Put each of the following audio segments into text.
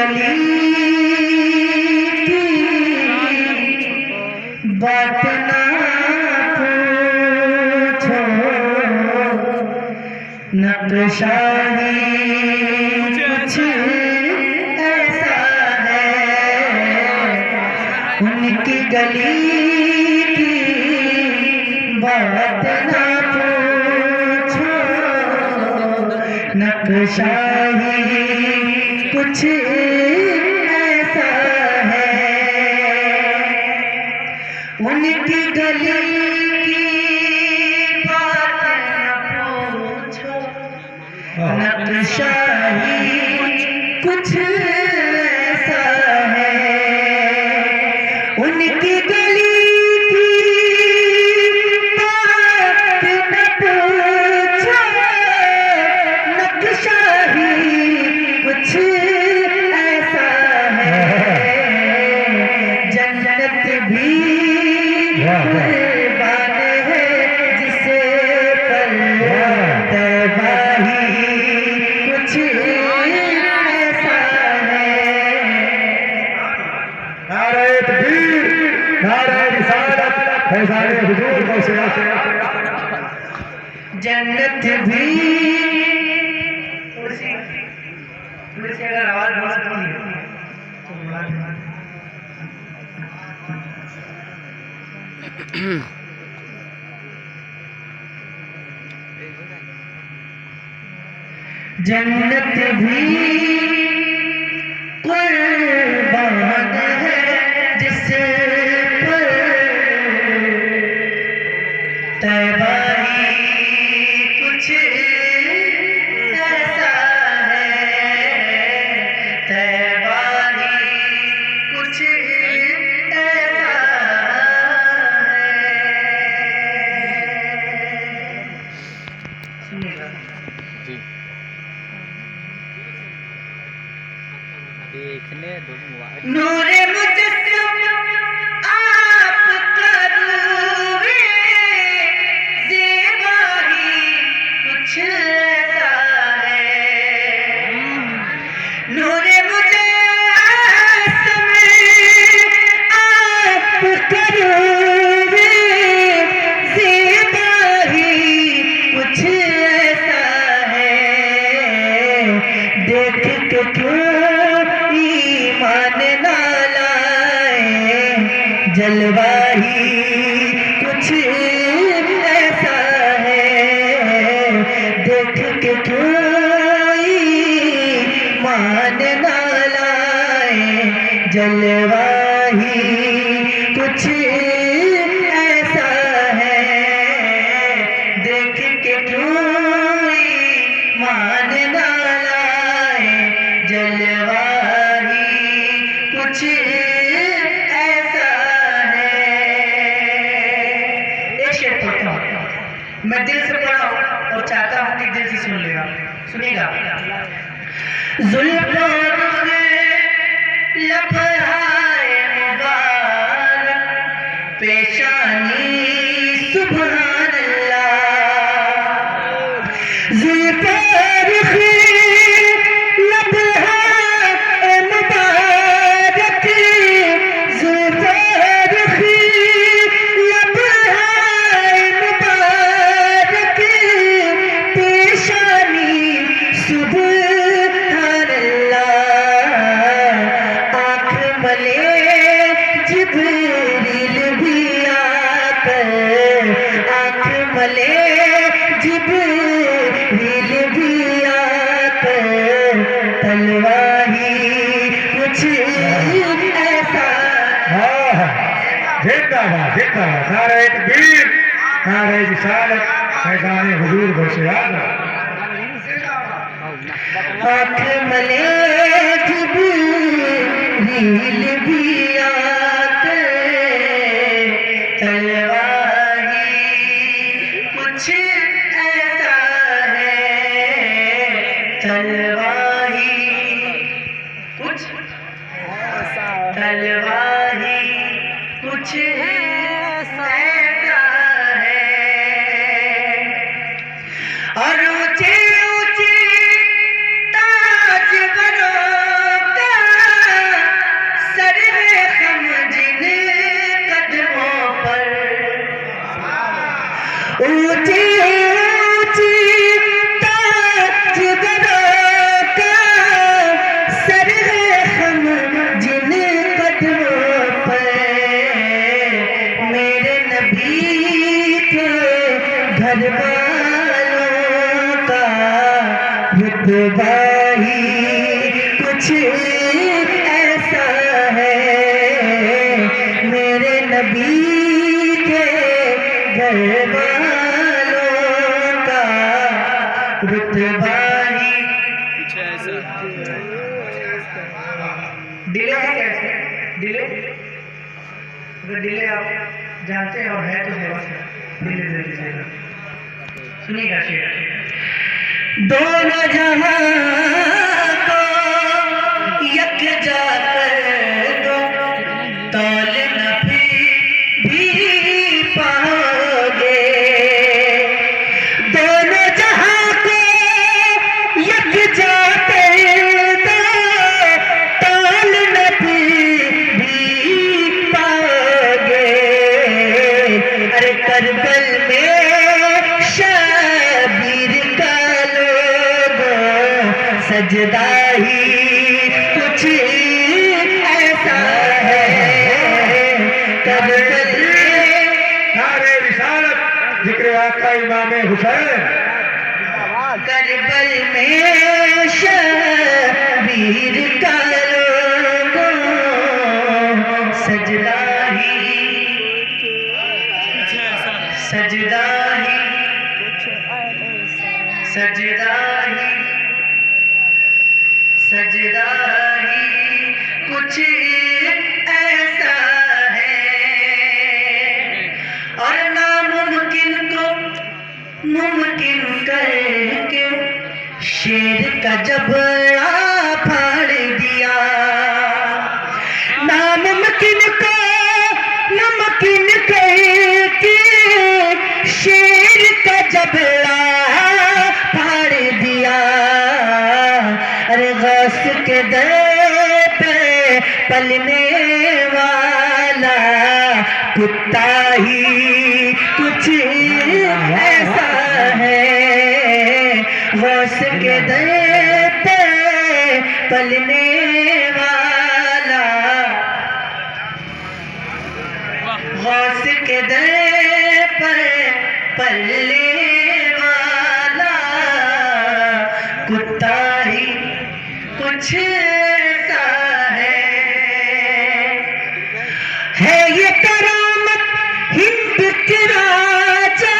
गली की बात ना पूछो, नक्शा ही कुछ ऐसा है, उनकी गली की बात ना पूछो, नक्शा ही कुछ ऐसा है, उनकी गली की बात न पूछो, नक्शा ही कुछ ऐसा है, उनकी गली की बात न पूछो, नक्शा ही कुछ ऐसा है, जन्नत भी कुर्बान है जिसे पर तैबा ही कुछ ऐसा है। नारे तकबीर, नारे रिसालत, फैज़ाने हुजूर गौसे आज़म। जन्नत भी थोड़ी सी अगर आवाज बढ़ा सकती है तो जन्नत भी कुर्बान है जिसे पर तैबा ही कुछ ऐसा है, तैबा ही कुछ ऐसा है। सुनिएगा जी देखने दो मोबाइल। नूरे मुजस्सम आप करोगे, ज़ेबा ही कुछ ऐसा है, नूरे मुजस्सम आप करोगे, ज़ेबा ही कुछ ऐसा है, देख के क्यों ईमान ना लाए, जलवा ही कुछ ऐसा है, देख के क्यों ईमान ना लाए, जलवा ही कुछ ऐसा है, देख के क्यों ईमान ना लाए, जलवा ही कुछ ऐसा है। एक शेर पढ़ता हूँ, मैं दिल से पढ़ा हूँ और चाहता हूँ कि दिल से सुन लेगा, सुनिएगा। जुल्फ़ों में लम्हाए मुबारक, पेशानी सुभान अल्लाह, जुल्फ़ों जिब्रील भी आकर, आँख मले जिब्रील भी आकर, तलवाही कुछ ऐसा। जिंदाबाद जिंदाबाद, नारे तकबीर, नारे रिसालत, फैज़ाने हुजूर गौसे आज़म। आँख मले जिब्रील भी आकर, तलवाही कुछ ऐसा है, तलवाही कुछ तलवाही कुछ ऐसा है, और ऊंचे ऊंचे ताज बनो का ऊंची ऊंची ताजदरों का सर है हम जिन कदमों पर, मेरे नबी के घर वालों का रुतबा ही कुछ ऐसा है, मेरे नबी के घर वालों का रुतबा ही कुछ ऐसा डिले है। कैसे डिले? अगर डिले आप जानते हैं और है तो है डिले दे दीजिएगा। सुनिएगा शेर। दोनों जहां को यकजा कर दो, तौल न भी पाओगे। दोनों जहां को यकजा कर दो, तौल न भी पाओगे। अरे करबल में शबीर का लोगों सजदा ही कुछ ऐसा है, करबल में नारे रिसालत जिक्र आका इमाम हुसैन। करबल में शबीर का लोगों सजदा ही सजदा ही सजदा ही सजदा ही कुछ ऐसा है। और नामुमकिन को मुमकिन करके शेर का जबड़ा फाड़ दिया। नामुमकिन को मुमकिन करके शेर का जबड़ा फाड़ दिया। अरे गौस के दर पे पलने वाला कुत्ता ही कुछ ऐसा है, गौस के दर पे पलने वाला, गौस के दर पर पलने वाला कुत्ता ही कुछ ऐसा है ये करामत हिंद के राजा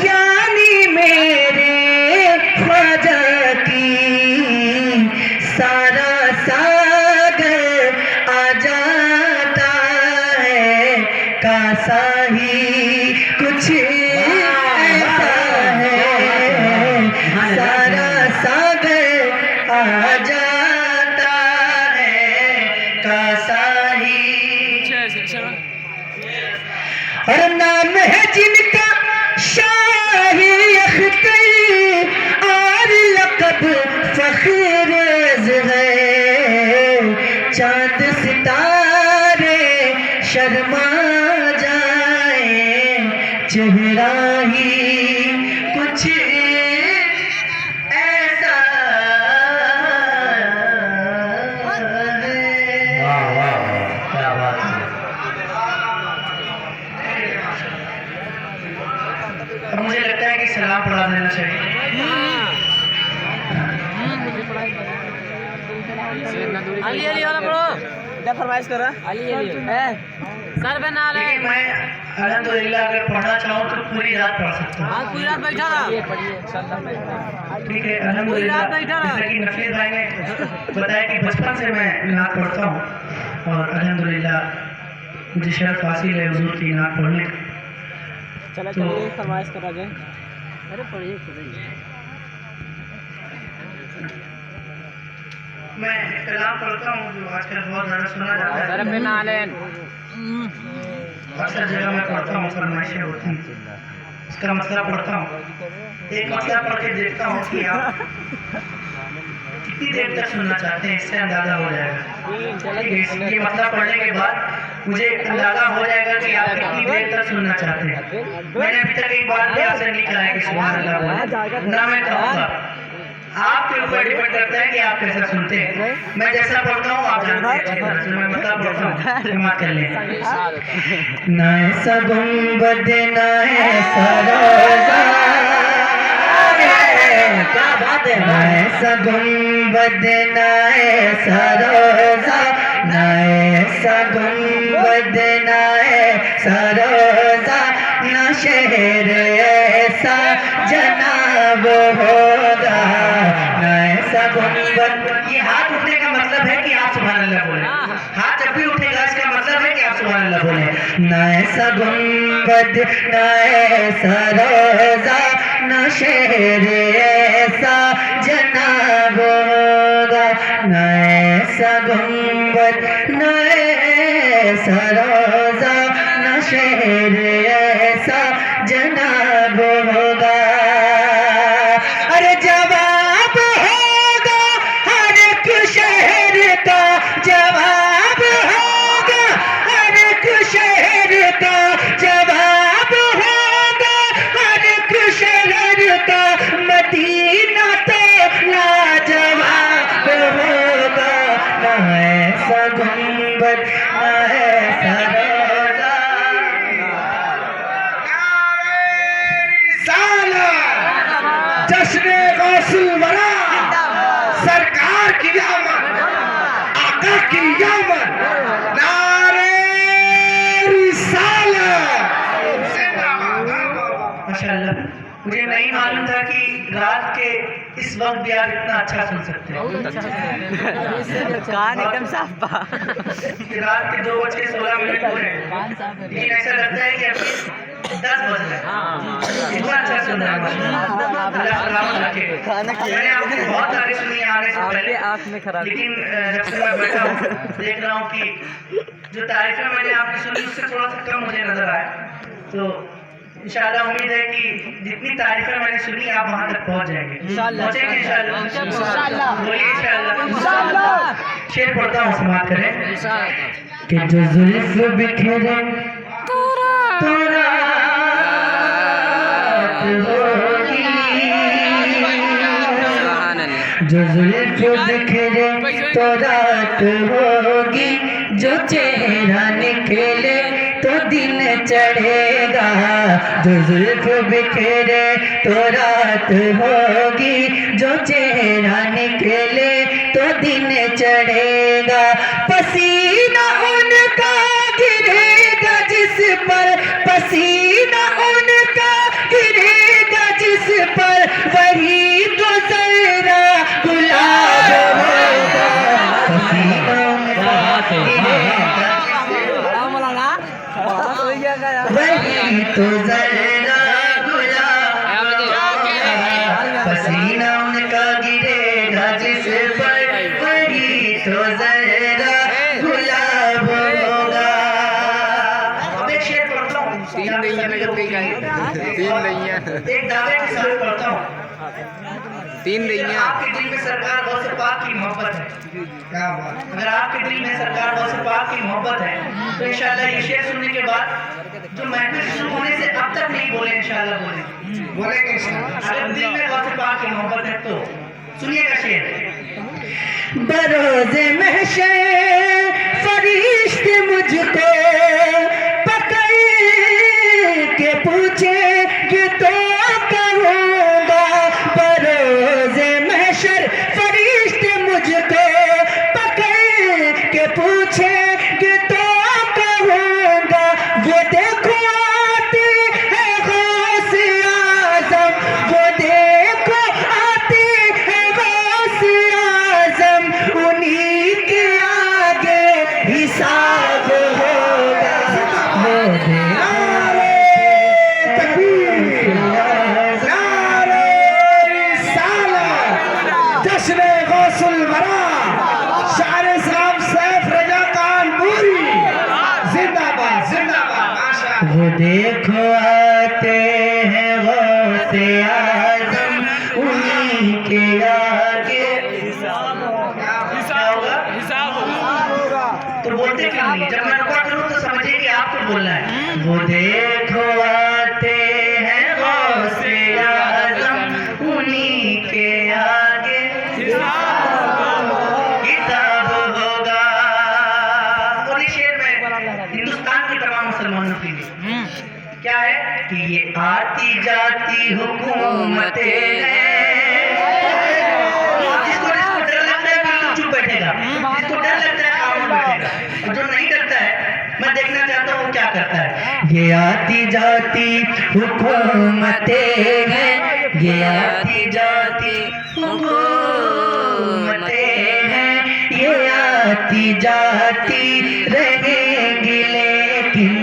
यानी मेरे ख्वाजा की। सारा सागर आ जाता है, कासा ही कुछ ऐसा है, सारा सागर आ जाता है, कासा ही। और नाम है जिनका शाही अख्तर और लक़ब फ़ख़्र है। चांद सितारे शर्मा जाए, चेहरा ही कुछ ऐसा है। वाह वाह क्या बात है। अब मुझे लगता है कि सलाम पढ़ा देना चाहिए। अली अली वाला पढ़ो, क्या फरमाइश कर रहा? अली अली सर पे ना ले। लेकिन मैं अल्हम्दुलिल्लाह अगर पढ़ना चाहूँ तो पूरी रात पढ़ सकता हूँ। आज पूरी रात बैठा रहा। ठीक है अल्हम्दुलिल्लाह। जैसा कि नफीस भाई ने बताया कि बचपन से मैं नात पढ़ता हूँ और अल्हम्दुलिल्लाह मुझे शर्फ हासिल है हुजूर की नात पढ़ने का। चलो तो फरमाइश करा जाए। अरे पढ़िए मैं कलाम पढ़ता हूँ जो आजकल बहुत ज़्यादा सुना जाता है। सर पे ना ले। अक्सर जगह मैं पढ़ता हूँ, फरमाइशें होती हैं, इसका मतलब पढ़ता हूँ। एक मतलब पढ़ के देखता हूँ कि आप कितनी देर तक सुनना चाहते हैं, इससे अंदाजा हो जाएगा। ठीक है, ये मतलब पढ़ने के बाद मुझे अंदाजा हो जाएगा कि आप कितनी देर तक सुनना चाहते हैं। मैंने अभी तक एक बात भी आपसे नहीं कहा है कि सुभान अल्लाह बोले, ना मैं कहूँगा। आपके ऊपर डिपेंड करता है कि आप कैसा सुनते हैं। मैं जैसा पढ़ता हूँ आप जानते हैं अच्छी तरह से, मैं मतलब पढ़ता हूँ, समाप्त कर लें। ना ऐसा गुंबद ना ऐसा रोजा, क्या बात है, ना ऐसा गुंबद ना ऐसा रोजा, ना ऐसा गुंबद ना ऐसा रोजा, ना शहर ऐसा जनाब होगा, ना ऐसा गुंबद। ये हाथ उठने का मतलब है कि आप सुभान अल्लाह बोले। हाथ जब भी उठेगा इसका मतलब है कि आप सुभान अल्लाह बोले। ना ऐसा गुंबद ना ऐसा रोजा, ना शहर ऐसा जनाब होगा, ना ऐसा गुंबद ना ऐसा रोजा, ना शहर ऐसा जनाब होगा। अरे जवाब होगा हर एक शहर का, जवाब होगा हर एक शहर का, जवाब होगा हर एक शहर का, मदीना तो लाजवाब होगा, ना ऐसा गुंबद ना ऐसा रोजा। साला जश्न गौसुल वरा, सरकार की आमद, आका की आमद, नारे रिसालत। माशाअल्लाह, मुझे नहीं मालूम था कि रात के इस वक्त भी आप इतना अच्छा सुन सकते हैं। कान एकदम साफ पा। रात के 2:16 हो रहे हैं, लेकिन ऐसा लगता है कि अभी 10 बज रहे हैं। इतना अच्छा सुन रहा है। मैंने आपकी बहुत तारीफ सुनी आने से पहले, आँख में खराब, लेकिन जब से मैं बैठा हूँ देख रहा हूँ कि जो तारीफें मैंने आपकी सुनी उससे थोड़ा सा कम मुझे नजर आया। तो इंशाल्लाह उम्मीद है कि जितनी तारीफें मैंने सुनी आप वहाँ तक पहुँच जाएंगे, पहुँचेंगे इंशाल्लाह। बोलिए इंशाल्लाह। शेर पढ़ता हूँ, समाप्त करें। कि जो जुल्फ बिखरे तो रात होगी, जो जुल्फ बिखरे तो रात होगी, जो चेहरा निकले तो दिन चढ़ेगा, जो जुल्फ बिखरे तो रात होगी, जो चेहरा निकले तो दिन चढ़ेगा, पसीना उनका गिरेगा जिस पर, पसीना उनका गिरेगा जिस पर, वही तो जरा गुलाब होगा, पसीना उनका गिरेगा वही तो जरा गुलाब होगा, पसीना उनका गिरेगा जिस पर, वही तो जरा गुलाब होगा। अब एक शेर पढ़ता हूँ, एक दावे के साथ पढ़ता हूँ। आपके दिल में सरकार गौसे पाक की मोहब्बत है, क्या बात, अगर आपके दिल में सरकार गौसे पाक की मोहब्बत है तो इंशाल्लाह ये शेर सुनने के बाद जो महफिल शुरू होने से अब तक नहीं बोले इंशाल्लाह बोलेंगे इंशाल्लाह। अगर दिल में गौसे पाक की मोहब्बत है तो सुनिएगा शेर। बरोज़े महशर फरिश्ते मुझको पकड़ के पूछेंगे तो कहूँगा, बरोज़े महशर फरिश्ते मुझको पकड़ के पूछेंगे तो कहूँगा, वो देखो आते हैं गौसे आज़म, वो देखो आते हैं गौसे आज़म, उन्हीं के आगे हिसाब होगा, वो नारे तकबीर, नारे रिसालत, जश्न गौसुल वरा, शायर इस्लाम सैफ रजा कानपुरी, जिंदाबाद जिंदाबाद। वो देखो आते हैं गौसे आज़म, उन्हीं के आगे क्या होगा? तो बोलते क्यों नहीं? जब मैं रुका करूँ तो आती जाती हुकूमतें हैं। जिसको डर लगता है बिल्कुल चुप बैठेगा, जिसको डर लगता है खामोश बैठेगा, और जो नहीं डरता है मैं देखना चाहता हूँ वो क्या करता है। ये आती जाती हुकूमतें हैं, ये आती जाती हुकूमतें हैं, ये आती जाती रहेंगी लेकिन,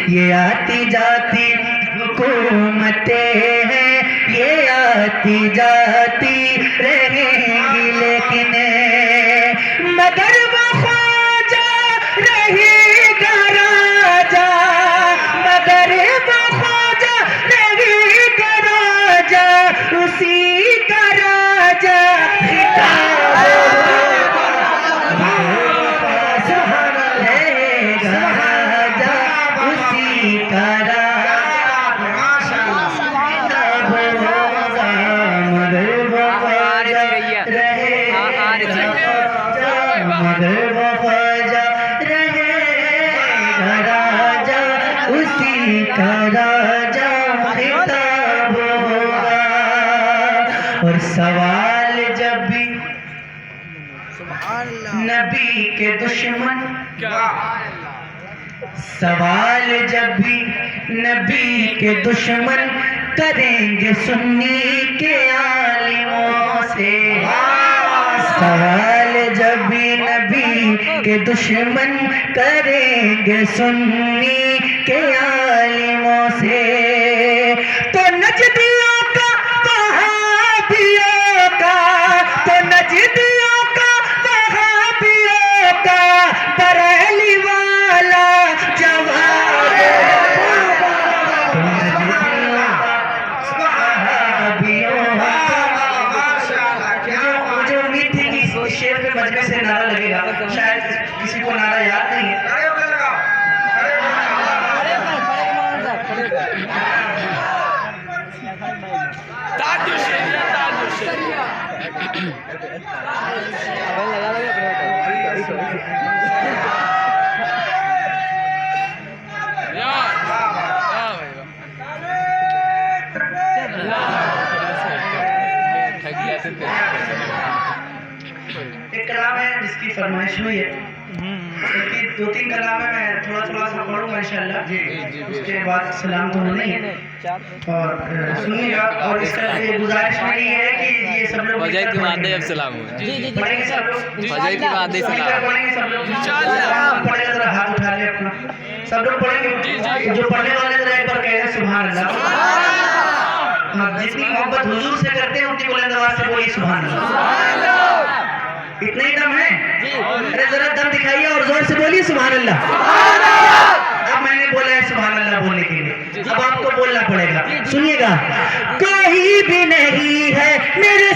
ये आती जाती हुकूमतें हैं, ये आती जाती रहेंगी लेकिन, मगर वो ख्वाजा रहेगा राजा, मगर वो ख्वाजा रहेगा राजा, उसी का राजा रहेगा राजा, उसी का मगर वो ख्वाजा रहेगा राजा, उसी का राजा खिताब होगा। और सवाल जब भी नबी के दुश्मन, सवाल जब भी नबी के दुश्मन करेंगे सुन्नी के आलिमों से, सवाल जब भी नबी के दुश्मन करेंगे सुन्नी के आलिमों से, तो नजदियों का वहाबियों का, तो नजदियों का वहाबियों का बरेली वाला जवाब, तो नजदियों वहाबियों का। मुझे उम्मीद थी कि इस शेर पे मजमे से नारा लगेगा, शायद किसी को नारा याद नहीं है। एक कलाम है जिसकी फरमाइश हुई है, क्योंकि 2-3 कलाम है, मैं थोड़ा सा पढ़ूंगा इंशाल्लाह, उसके बाद सलाम तो होना ही है और सुनिएगा। और इसका ये गुजारिश मेरी है कि ये सब लोग फजर की बात है, अब सलाम हो पढ़ेंगे सब लोग, फजर की बात है, सलाम पढ़ेंगे सब लोग इंशाल्लाह। पढ़ेगा जरा हाथ उठा ले अपना, सब लोग पढ़ेंगे, जो पढ़ने वाले जरा एक बार कह रहे सुभान अल्लाह। जितनी मोहब्बत हुजूर से करते हैं उतनी बुलंद आवाज से बोलिए सुभान अल्लाह। इतना ही दम है? अरे जरा दम दिखाइए और जोर से बोलिए सुभान अल्लाह। अब मैंने बोला है सुभान अल्लाह बोलने के लिए, अब आपको बोलना पड़ेगा, सुनिएगा। कोई भी नहीं है मेरे